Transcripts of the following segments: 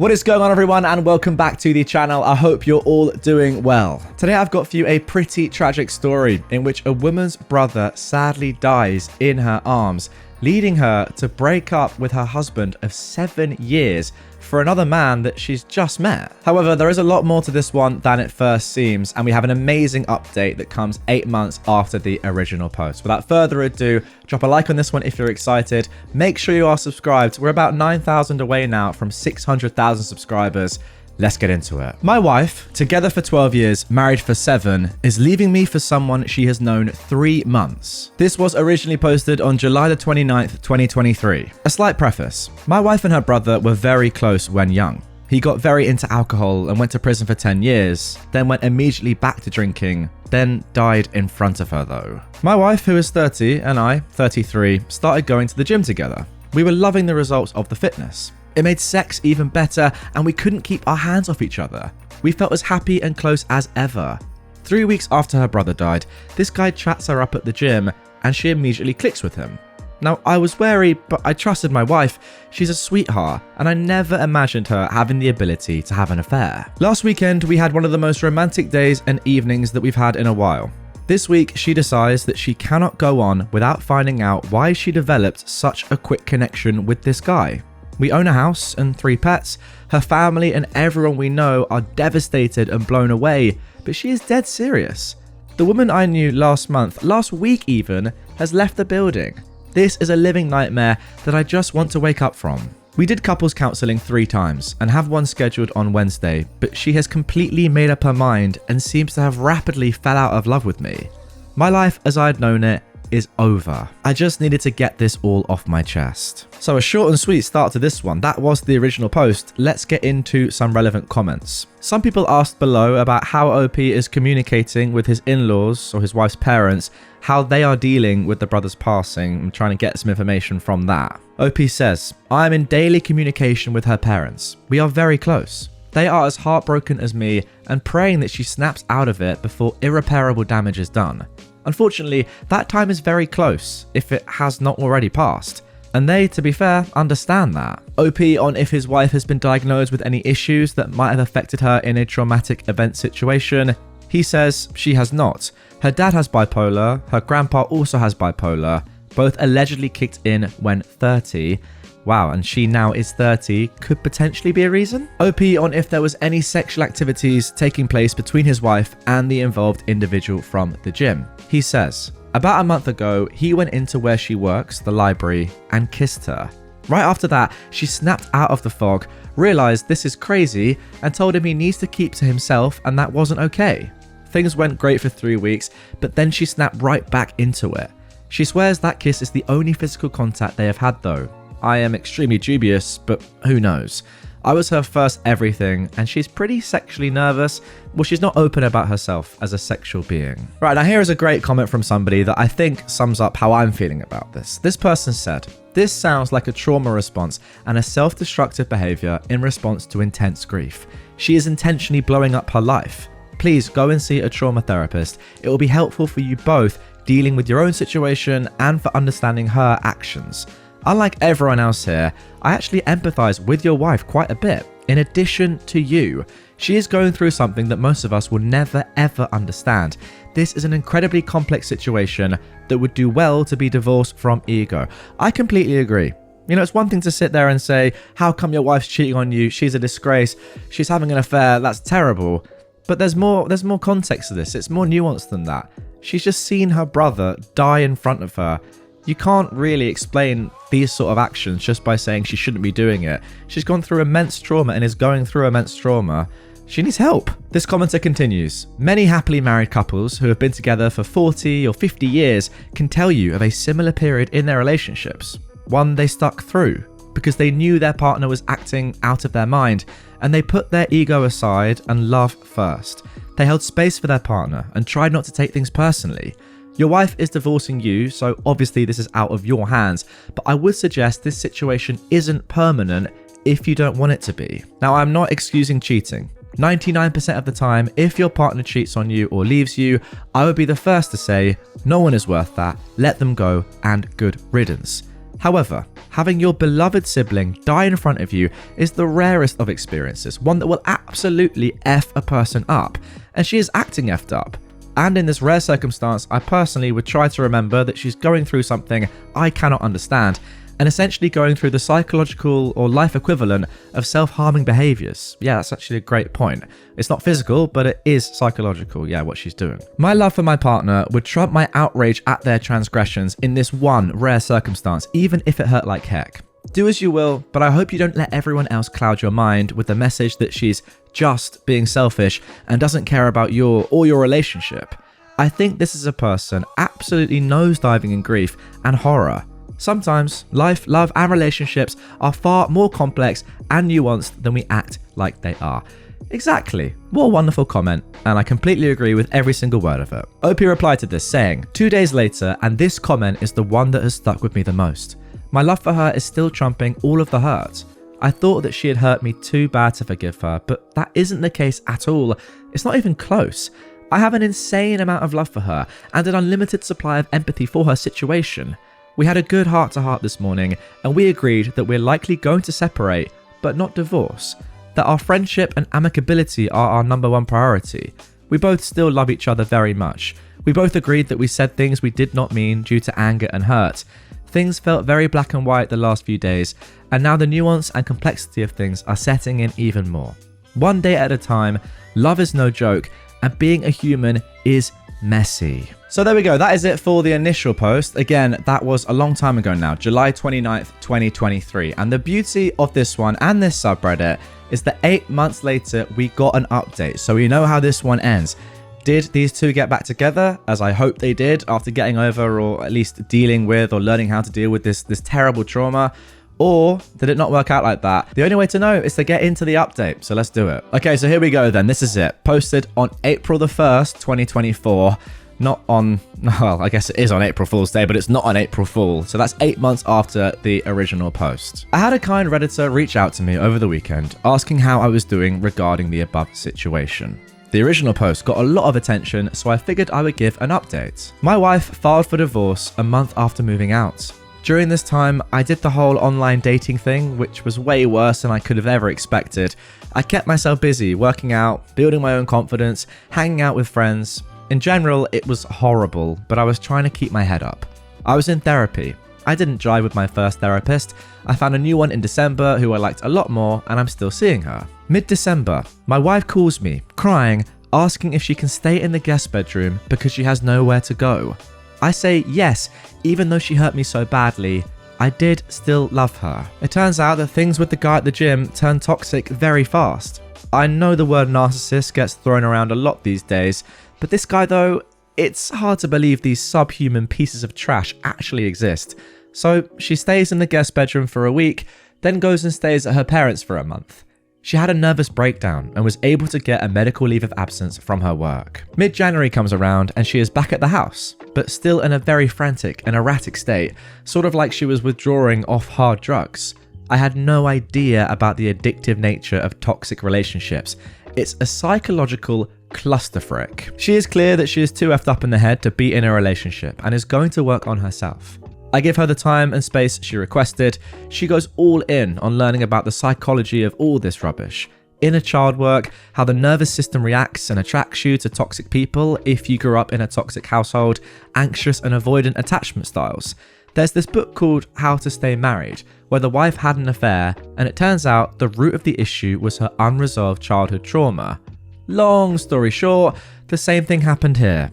What is going on, everyone, and welcome back to the channel. I hope you're all doing well. Today I've got for you a pretty tragic story in which a woman's brother sadly dies in her arms, leading her to break up with her husband of 7 years for another man that she's just met. However, there is a lot more to this one than it first seems, and we have an amazing update that comes 8 months after the original post. Without further ado, drop a like on this one if you're excited. Make sure you are subscribed. We're about 9,000 away now from 600,000 subscribers. Let's get into it. My wife, together for 12 years, married for 7, is leaving me for someone she has known 3 months. This was originally posted on July the 29th, 2023. A slight preface. My wife and her brother were very close when young. He got very into alcohol and went to prison for 10 years, then went immediately back to drinking, then died in front of her though. My wife, who is 30, and I, 33, started going to the gym together. We were loving the results of the fitness. It made sex even better, and we couldn't keep our hands off each other. We felt as happy and close as ever. 3 weeks after her brother died, this guy chats her up at the gym, and she immediately clicks with him. Now, I was wary, but I trusted my wife. She's a sweetheart, and I never imagined her having the ability to have an affair. Last weekend, we had one of the most romantic days and evenings that we've had in a while. This week, she decides that she cannot go on without finding out why she developed such a quick connection with this guy. We own a house and 3 pets. Her family and everyone we know are devastated and blown away, but she is dead serious. The woman I knew last week even, has left the building. This is a living nightmare that I just want to wake up from. We did couples counselling 3 times and have one scheduled on Wednesday, but she has completely made up her mind and seems to have rapidly fell out of love with me. My life as I'd known it is over. I just needed to get this all off my chest. So a short and sweet start to this one. That was the original post. Let's get into some relevant comments. Some people asked below about how OP is communicating with his in-laws or his wife's parents, how they are dealing with the brother's passing. I'm trying to get some information from that. OP says, I am in daily communication with her parents. We are very close. They are as heartbroken as me and praying that she snaps out of it before irreparable damage is done. Unfortunately, that time is very close, if it has not already passed. And they, to be fair, understand that. OP on if his wife has been diagnosed with any issues that might have affected her in a traumatic event situation. He says she has not. Her dad has bipolar, her grandpa also has bipolar, both allegedly kicked in when 30. Wow, and she now is 30, could potentially be a reason? OP on if there was any sexual activities taking place between his wife and the involved individual from the gym. He says, about a month ago, he went into where she works, the library, and kissed her. Right after that, she snapped out of the fog, realized this is crazy, and told him he needs to keep to himself and that wasn't okay. Things went great for 3 weeks, but then she snapped right back into it. She swears that kiss is the only physical contact they have had though. I am extremely dubious, but who knows? I was her first everything, and she's pretty sexually nervous. Well, she's not open about herself as a sexual being. Right, now here is a great comment from somebody that I think sums up how I'm feeling about this. This person said, this sounds like a trauma response and a self-destructive behavior in response to intense grief. She is intentionally blowing up her life. Please go and see a trauma therapist. It will be helpful for you both dealing with your own situation and for understanding her actions. Unlike everyone else here, I actually empathize with your wife quite a bit. In addition to you, she is going through something that most of us will never ever understand. This is an incredibly complex situation that would do well to be divorced from ego. I completely agree. You know, it's one thing to sit there and say, how come your wife's cheating on you? She's a disgrace. She's having an affair. That's terrible. But there's more context to this. It's more nuanced than that. She's just seen her brother die in front of her. You can't really explain these sort of actions just by saying she shouldn't be doing it. She's gone through immense trauma and is going through immense trauma. She needs help. This commenter continues, many happily married couples who have been together for 40 or 50 years can tell you of a similar period in their relationships. One they stuck through because they knew their partner was acting out of their mind and they put their ego aside and love first. They held space for their partner and tried not to take things personally. Your wife is divorcing you, so obviously this is out of your hands, but I would suggest this situation isn't permanent if you don't want it to be. Now, I'm not excusing cheating. 99% of the time, if your partner cheats on you or leaves you, I would be the first to say, no one is worth that, let them go, and good riddance. However, having your beloved sibling die in front of you is the rarest of experiences, one that will absolutely F a person up, and she is acting effed up. And in this rare circumstance, I personally would try to remember that she's going through something I cannot understand, and essentially going through the psychological or life equivalent of self-harming behaviors. Yeah, that's actually a great point. It's not physical, but it is psychological, yeah, what she's doing. My love for my partner would trump my outrage at their transgressions in this one rare circumstance, even if it hurt like heck. Do as you will, but I hope you don't let everyone else cloud your mind with the message that she's just being selfish and doesn't care about your relationship. I think this is a person absolutely nosediving in grief and horror. Sometimes life, love, and relationships are far more complex and nuanced than we act like they are. Exactly. What a wonderful comment, and I completely agree with every single word of it. OP replied to this saying, 2 days later, and this comment is the one that has stuck with me the most. My love for her is still trumping all of the hurt. I thought that she had hurt me too bad to forgive her, but that isn't the case at all. It's not even close. I have an insane amount of love for her and an unlimited supply of empathy for her situation. We had a good heart-to-heart this morning, and we agreed that we're likely going to separate, but not divorce. That our friendship and amicability are our number one priority. We both still love each other very much. We both agreed that we said things we did not mean due to anger and hurt. Things felt very black and white the last few days, and now the nuance and complexity of things are setting in even more. One day at a time, love is no joke, and being a human is messy. So there we go, that is it for the initial post. Again, that was a long time ago now, July 29th, 2023. And the beauty of this one and this subreddit is that 8 months later, we got an update. So we know how this one ends. Did these two get back together, as I hope they did, after getting over or at least dealing with or learning how to deal with this terrible trauma? Or did it not work out like that? The only way to know is to get into the update. So let's do it. Okay, so here we go then. This is it. Posted on April the 1st, 2024. Not on, well, I guess it is on April Fool's Day, but it's not on April Fool. So that's 8 months after the original post. I had a kind Redditor reach out to me over the weekend asking how I was doing regarding the above situation. The original post got a lot of attention, so I figured I would give an update. My wife filed for divorce a month after moving out. During this time, I did the whole online dating thing, which was way worse than I could have ever expected. I kept myself busy, working out, building my own confidence, hanging out with friends. In general, it was horrible, but I was trying to keep my head up. I was in therapy. I didn't jive with my first therapist. I found a new one in December who I liked a lot more, and I'm still seeing her. Mid-December, my wife calls me, crying, asking if she can stay in the guest bedroom because she has nowhere to go. I say yes, even though she hurt me so badly. I did still love her. It turns out that things with the guy at the gym turned toxic very fast. I know the word narcissist gets thrown around a lot these days, but this guy though, it's hard to believe these subhuman pieces of trash actually exist. So she stays in the guest bedroom for a week, then goes and stays at her parents' for a month. She had a nervous breakdown and was able to get a medical leave of absence from her work. Mid-January comes around and she is back at the house, but still in a very frantic and erratic state, sort of like she was withdrawing off hard drugs. I had no idea about the addictive nature of toxic relationships. It's a psychological clusterfuck. She is clear that she is too effed up in the head to be in a relationship and is going to work on herself. I give her the time and space she requested. She goes all in on learning about the psychology of all this rubbish. Inner child work, how the nervous system reacts and attracts you to toxic people if you grew up in a toxic household, anxious and avoidant attachment styles. There's this book called How to Stay Married, where the wife had an affair, and it turns out the root of the issue was her unresolved childhood trauma. Long story short, the same thing happened here.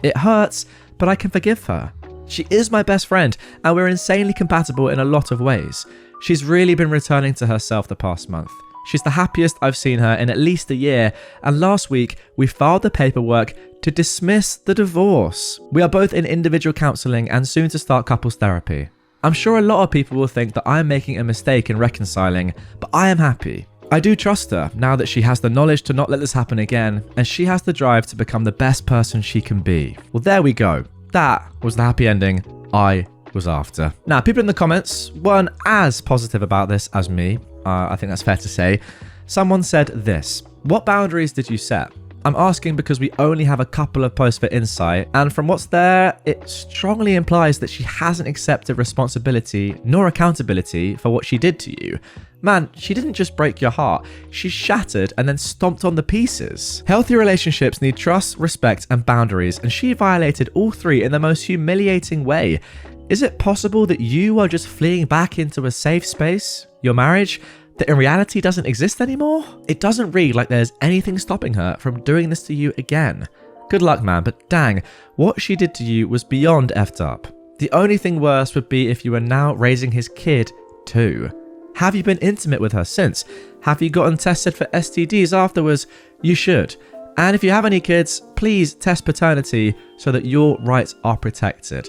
It hurts, but I can forgive her. She is my best friend, and we're insanely compatible in a lot of ways. She's really been returning to herself the past month. She's the happiest I've seen her in at least a year, and last week we filed the paperwork to dismiss the divorce. We are both in individual counselling and soon to start couples therapy. I'm sure a lot of people will think that I am making a mistake in reconciling, but I am happy. I do trust her now that she has the knowledge to not let this happen again, and she has the drive to become the best person she can be. Well, there we go. That was the happy ending I was after. Now, people in the comments weren't as positive about this as me. I think that's fair to say. Someone said this: what boundaries did you set? I'm asking because we only have a couple of posts for insight, and from what's there, it strongly implies that she hasn't accepted responsibility nor accountability for what she did to you. Man, she didn't just break your heart, she shattered and then stomped on the pieces. Healthy relationships need trust, respect, and boundaries, and she violated all three in the most humiliating way. Is it possible that you are just fleeing back into a safe space, your marriage, that in reality doesn't exist anymore? It doesn't read like there's anything stopping her from doing this to you again. Good luck, man, but dang, what she did to you was beyond effed up. The only thing worse would be if you were now raising his kid too. Have you been intimate with her since? Have you gotten tested for STDs afterwards? You should. And if you have any kids, please test paternity so that your rights are protected.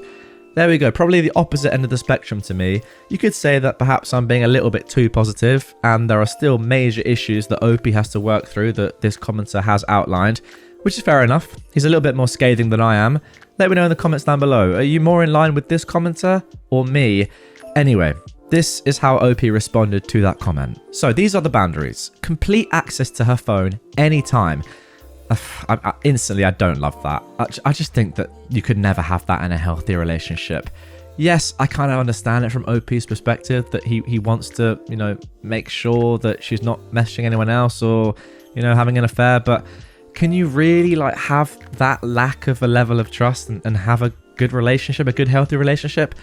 There we go, probably the opposite end of the spectrum to me. You could say that perhaps I'm being a little bit too positive, and there are still major issues that OP has to work through that this commenter has outlined, which is fair enough. He's a little bit more scathing than I am. Let me know in the comments down below. Are you more in line with this commenter or me? Anyway, this is how OP responded to that comment. So these are the boundaries. Complete access to her phone anytime. Instantly, I don't love that. I just think that you could never have that in a healthy relationship. Yes, I kind of understand it from OP's perspective that he wants to, make sure that she's not messaging anyone else or, having an affair. But can you really have that lack of a level of trust and have a good relationship, a good healthy relationship?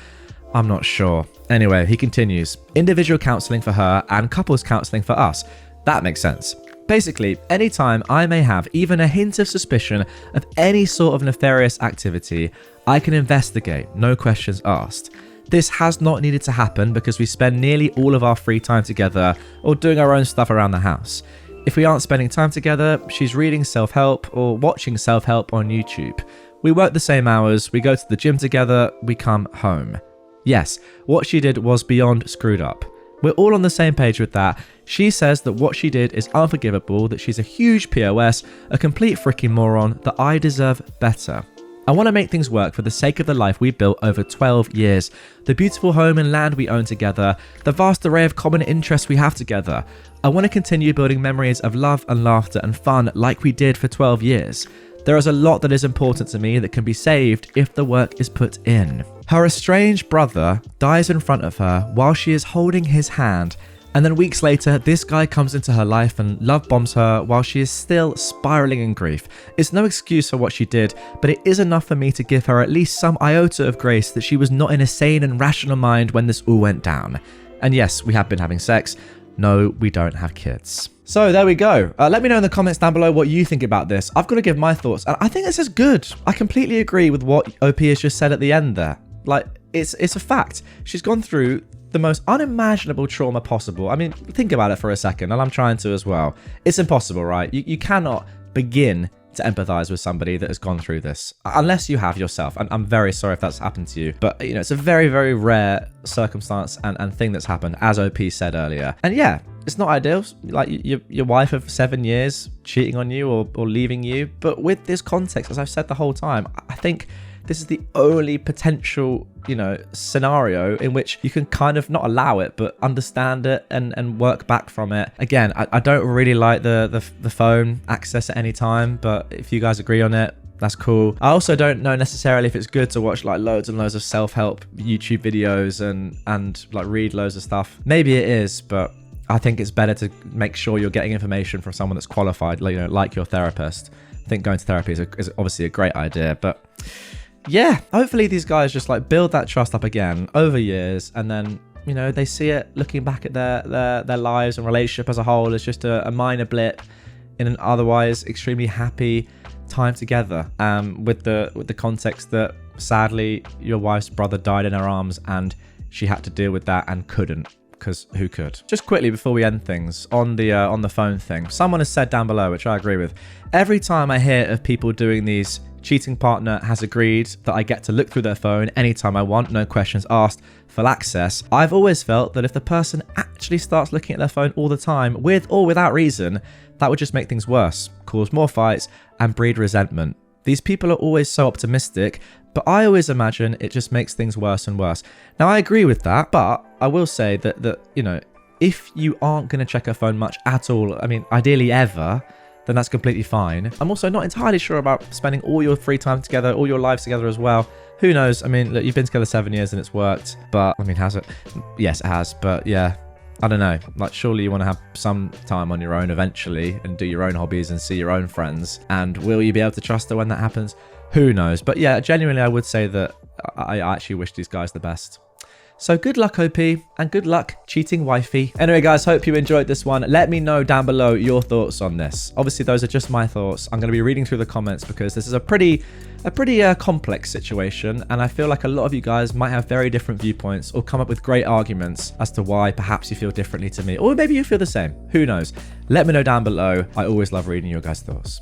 I'm not sure. Anyway, he continues. Individual counseling for her and couples counseling for us. That makes sense. Basically, anytime I may have even a hint of suspicion of any sort of nefarious activity, I can investigate, no questions asked. This has not needed to happen because we spend nearly all of our free time together or doing our own stuff around the house. If we aren't spending time together, she's reading self-help or watching self-help on YouTube. We work the same hours, we go to the gym together, we come home. Yes, what she did was beyond screwed up. We're all on the same page with that. She says that what she did is unforgivable, that she's a huge POS, a complete freaking moron, that I deserve better. I want to make things work for the sake of the life we built over 12 years, the beautiful home and land we own together, the vast array of common interests we have together. I want to continue building memories of love and laughter and fun like we did for 12 years. There is a lot that is important to me that can be saved if the work is put in. Her estranged brother dies in front of her while she is holding his hand, and then weeks later, this guy comes into her life and love bombs her while she is still spiraling in grief. It's no excuse for what she did, but it is enough for me to give her at least some iota of grace that she was not in a sane and rational mind when this all went down. And yes, we have been having sex. No, we don't have kids. So there we go. Let me know in the comments down below what you think about this. I've got to give my thoughts. And I think this is good. I completely agree with what OP has just said at the end there. It's a fact. She's gone through the most unimaginable trauma possible. I mean, think about it for a second, and I'm trying to as well. It's impossible, right? You cannot begin to empathize with somebody that has gone through this, unless you have yourself. And I'm very sorry if that's happened to you, but it's a very, very rare circumstance and thing that's happened, as OP said earlier. And yeah, it's not ideal, like your wife of 7 years cheating on you or leaving you. But with this context, as I've said the whole time, I think this is the only potential, scenario in which you can kind of not allow it, but understand it and work back from it. Again, I don't really like the phone access at any time, but if you guys agree on it, that's cool. I also don't know necessarily if it's good to watch loads and loads of self-help YouTube videos and read loads of stuff. Maybe it is, but I think it's better to make sure you're getting information from someone that's qualified, like your therapist. I think going to therapy is obviously a great idea, but yeah, hopefully these guys just build that trust up again over years, and then they see it looking back at their lives and relationship as a whole as just a minor blip in an otherwise extremely happy time together. With the context that sadly your wife's brother died in her arms and she had to deal with that and couldn't, because who could? Just quickly before we end things, on the phone thing, someone has said down below, which I agree with. Every time I hear of people doing these, cheating partner has agreed that I get to look through their phone anytime I want, no questions asked, full access. I've always felt that if the person actually starts looking at their phone all the time, with or without reason, that would just make things worse, cause more fights, and breed resentment. These people are always so optimistic, but I always imagine it just makes things worse and worse. Now, I agree with that, but I will say that if you aren't going to check her phone much at all, I mean, ideally ever, then that's completely fine. I'm also not entirely sure about spending all your free time together, all your lives together as well. Who knows? I mean, look, you've been together 7 years and it's worked, but I mean, has it? Yes, it has, but yeah. I don't know, like surely you want to have some time on your own eventually and do your own hobbies and see your own friends. And will you be able to trust her when that happens? Who knows? But yeah, genuinely, I would say that I actually wish these guys the best. So good luck, OP, and good luck, cheating wifey. Anyway, guys, hope you enjoyed this one. Let me know down below your thoughts on this. Obviously, those are just my thoughts. I'm going to be reading through the comments because this is a pretty complex situation, and I feel like a lot of you guys might have very different viewpoints or come up with great arguments as to why perhaps you feel differently to me, or maybe you feel the same. Who knows? Let me know down below. I always love reading your guys' thoughts.